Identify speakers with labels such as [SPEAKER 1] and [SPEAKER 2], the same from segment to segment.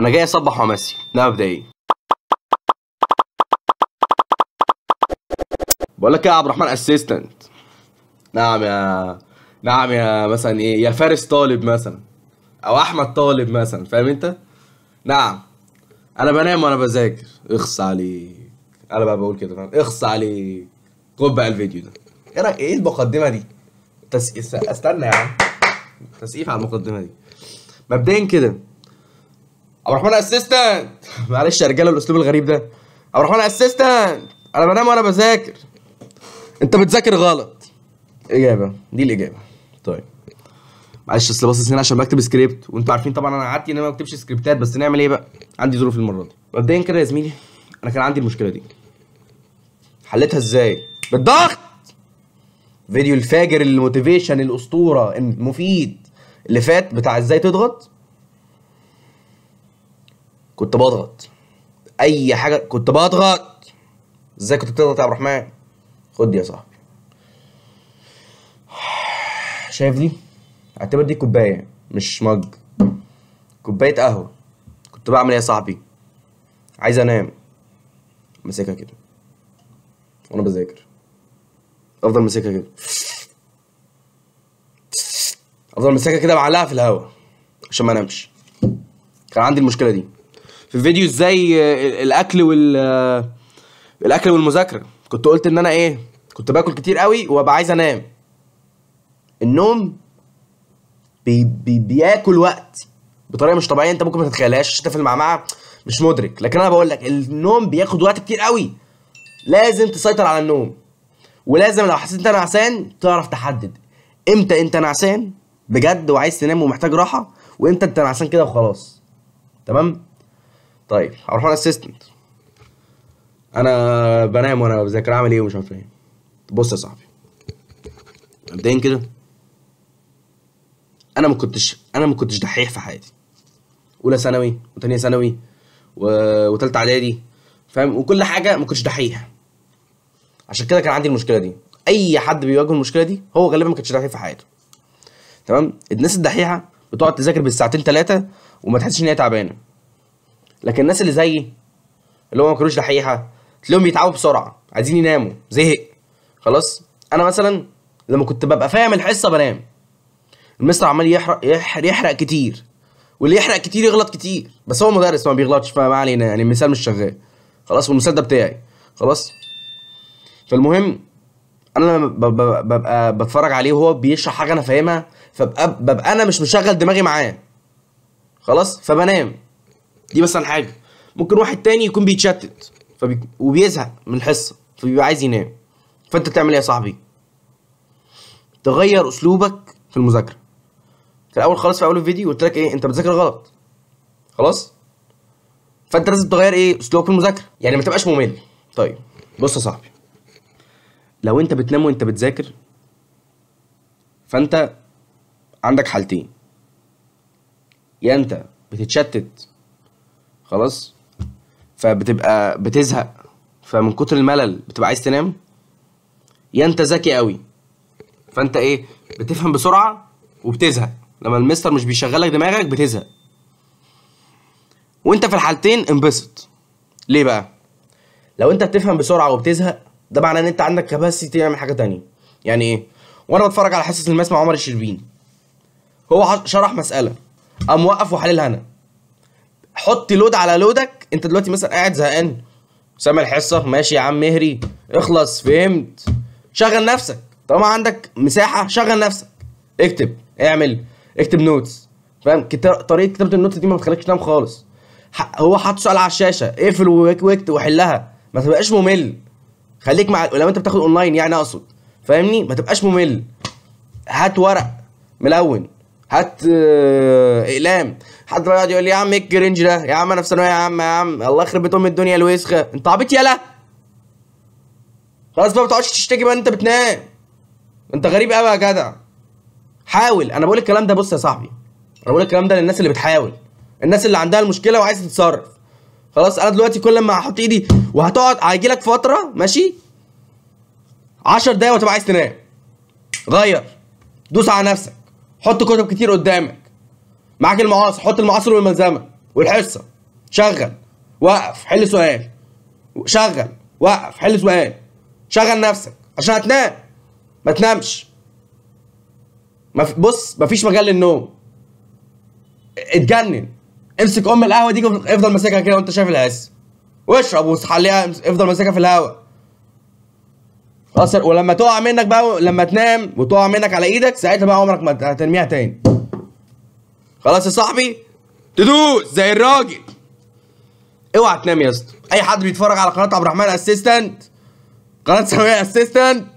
[SPEAKER 1] انا جاي اصبح وامسي ده مبدئيا. بقول لك ايه يا عبد الرحمن اسيستنت؟ نعم يا مثلا ايه، يا فارس طالب مثلا، او احمد طالب مثلا، فاهم انت؟ نعم. انا بنام وانا بذاكر. اخص عليك. انا بقى بقول كده، فاهم؟ اخص عليك. خد بقى الفيديو ده. ايه رايك؟ ايه المقدمه دي؟ استنى يا عم. تسقيف على المقدمه دي. مبدئيا كده، عبد الرحمن اسيستنت. معلش يا رجاله الاسلوب الغريب ده. عبد الرحمن اسيستنت، انا بنام وانا بذاكر. انت بتذاكر غلط. اجابه دي الاجابه. طيب معلش، اصل باصص هنا عشان بكتب سكريبت، وانتوا عارفين طبعا انا عادتي ان انا ما بكتبش سكريبتات، بس نعمل ايه بقى؟ عندي ظروف المره دي. مبدئيا كده يا زميلي، انا كان عندي المشكله دي. حليتها ازاي؟ بالضغط. فيديو الفاجر الموتيفيشن الاسطوره المفيد اللي فات بتاع ازاي تضغط، كنت بضغط اي حاجه، كنت بضغط. ازاي كنت بتضغط يا عبد الرحمن؟ خد دي يا صاحبي. شايف دي؟ اعتبر دي كوبايه مش مج. كوبايه قهوه. كنت بعمل ايه يا صاحبي؟ عايز انام، ماسكها كده وانا بذاكر. افضل ماسكها كده، افضل ماسكها كده معلقها في الهوا عشان ما انامش. كان عندي المشكله دي في فيديو ازاي الاكل والمذاكره. كنت قلت ان انا ايه، كنت باكل كتير قوي وابقى عايز انام. النوم بياكل وقت بطريقه مش طبيعيه، انت ممكن ما تتخيلهاش عشان انت في المعمعه مش مدرك، لكن انا بقول لك النوم بياخد وقت كتير قوي. لازم تسيطر على النوم، ولازم لو حسيت انت نعسان تعرف تحدد امتى انت نعسان بجد وعايز تنام ومحتاج راحه، وامتى انت نعسان كده وخلاص. تمام؟ طيب عبد الرحمن اسيستنت، انا بنام وانا بذاكر، اعمل ايه ومش عارف ايه. بص يا صاحبي، مبدئيا كده، انا ما كنتش دحيح في حياتي. اولى ثانوي وثانيه ثانوي وثالثه اعدادي، فاهم؟ وكل حاجه ما كنتش دحيح. عشان كده كان عندي المشكله دي. اي حد بيواجه المشكله دي هو غالبا ما كانش دحيح في حياته. تمام؟ الناس الدحيحه بتقعد تذاكر بالساعتين ثلاثه وما تحسش ان هي تعبانه. لكن الناس اللي زيي، اللي هم ما كانوش دحيحه، تلاقيهم بيتعبوا بسرعه، عايزين يناموا، زهق خلاص. انا مثلا لما كنت ببقى فاهم الحصه بنام. المستر عمال يحرق كتير، واللي يحرق كتير يغلط كتير، بس هو مدرس ما بيغلطش، فما علينا يعني، المثال مش شغال خلاص، والمثال ده بتاعي خلاص. فالمهم، انا لما ببقى بتفرج عليه وهو بيشرح حاجه انا فاهمها، فببقى انا مش مشغل دماغي معاه خلاص، فبنام. دي مثلا حاجه. ممكن واحد تاني يكون بيتشتت وبيزهق من الحصه فبيبقى عايز ينام. فانت تعمل ايه يا صاحبي؟ تغير اسلوبك في المذاكره. في الاول خالص، في اول الفيديو قلت لك ايه، انت بتذاكر غلط خلاص، فانت لازم تغير ايه اسلوبك في المذاكره، يعني ما تبقاش ممل. طيب بص يا صاحبي، لو انت بتنام وانت بتذاكر، فانت عندك حالتين: يا انت بتتشتت خلاص فبتبقى بتزهق، فمن كتر الملل بتبقى عايز تنام، يا انت ذكي قوي فانت ايه، بتفهم بسرعه وبتزهق. لما المستر مش بيشغلك دماغك بتزهق. وانت في الحالتين انبسط. ليه بقى؟ لو انت بتفهم بسرعه وبتزهق، ده معناه ان انت عندك كباسيتي تعمل حاجه تانية. يعني ايه؟ وانا بتفرج على حصه الماس مع عمر الشربيني، هو شرح مساله قام وقف وحللها انا. حط لود على لودك. انت دلوقتي مثلا قاعد زهقان سامع الحصه، ماشي يا عم مهري، اخلص، فهمت؟ شغل نفسك طالما عندك مساحه، شغل نفسك، اكتب، اكتب نوتس، فاهم؟ طريقه كتابه النوتس دي ما بتخليكش تنام خالص. هو حاطط سؤال على الشاشه، اقفل واكتب وحلها، ما تبقاش ممل. خليك مع لو انت بتاخد اونلاين يعني، اقصد فاهمني، ما تبقاش ممل. هات ورق ملون، هات اقلام. حد بقى يقعد يقول لي يا عم ايه الكرنج ده، يا عم انا في ثانويه يا عم الله يخرب بيت ام الدنيا الوسخه، انت عبيط يالا. خلاص بقى ما تقعدش تشتكي بقى انت بتنام، انت غريب قوي يا جدع. حاول. انا بقول الكلام ده، بص يا صاحبي، انا بقول الكلام ده للناس اللي بتحاول، الناس اللي عندها المشكله وعايزه تتصرف خلاص. انا دلوقتي كل ما هحط ايدي وهتقعد، هيجي لك فتره ماشي 10 دقايق وتبقى عايز تنام. غير، دوس على نفسك، حط كتب كتير قدامك، معاك المعاصر، حط المعاصر والملزمه والحصه شغل وقف حل سؤال، شغل وقف حل سؤال، شغل نفسك عشان هتنام. ما تنامش. بص مفيش مجال للنوم. اتجنن. امسك القهوه دي افضل ماسكها كده وانت شايف الحس، واشرب وخليها افضل ماسكها في الهواء. خلاص. ولما تقع منك بقى، لما تنام وتقع منك على ايدك، ساعتها بقى عمرك ما هترميها تاني. خلاص يا صاحبي، تدوس زي الراجل. اوعى تنام يا اسطى. اي حد بيتفرج على قناه عبد الرحمن اسيستنت، قناه ثانويه اسيستنت،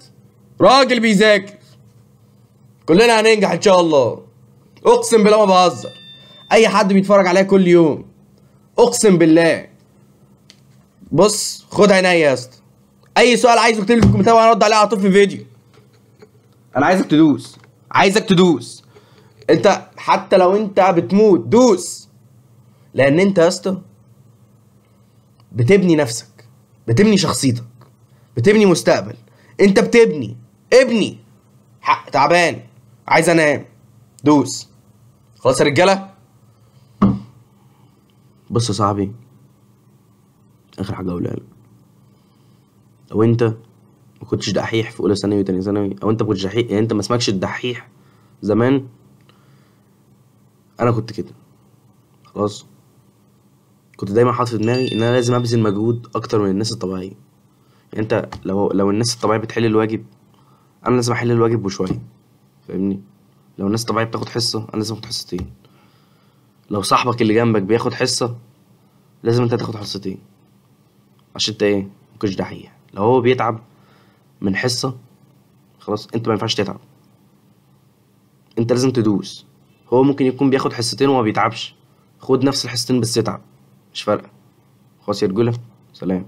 [SPEAKER 1] راجل بيذاكر. كلنا هننجح ان شاء الله، اقسم بالله ما بهزر. اي حد بيتفرج عليا كل يوم، اقسم بالله. بص خد عينيا يا اسطى، اي سؤال عايزه اكتب لي في الكومنتات وانا ارد عليه على طول في فيديو. انا عايزك تدوس، عايزك تدوس. انت حتى لو انت بتموت دوس، لان انت يا اسطى بتبني نفسك، بتبني شخصيتك، بتبني مستقبل. انت بتبني، ابني. حق تعبان، عايز انام، دوس. خلاص يا رجاله. بص يا صاحبي، اخر حاجه اقولها لك، لو انت ما كنتش دحيح في اولى ثانوي وتانية ثانوي، او انت ما كنتش دحيح، يعني انت ما اسمكش الدحيح زمان، انا كنت كده. خلاص. كنت دايما حاطط في دماغي ان انا لازم ابذل مجهود اكتر من الناس الطبيعيه. يعني انت لو الناس الطبيعيه بتحل الواجب، انا لازم احل الواجب وشويه، فاهمني؟ لو الناس الطبيعيه بتاخد حصه، انا لازم اخد حصتين. لو صاحبك اللي جنبك بياخد حصه، لازم انت تاخد حصتين، عشان انت ايه؟ مكنتش دحيح. لو هو بيتعب من حصه، خلاص انت ما ينفعش تتعب، انت لازم تدوس. هو ممكن يكون بياخد حصتين وما بيتعبش، خد نفس الحصتين بس اتعب، مش فارقه. خلاص يا رجوله، سلام.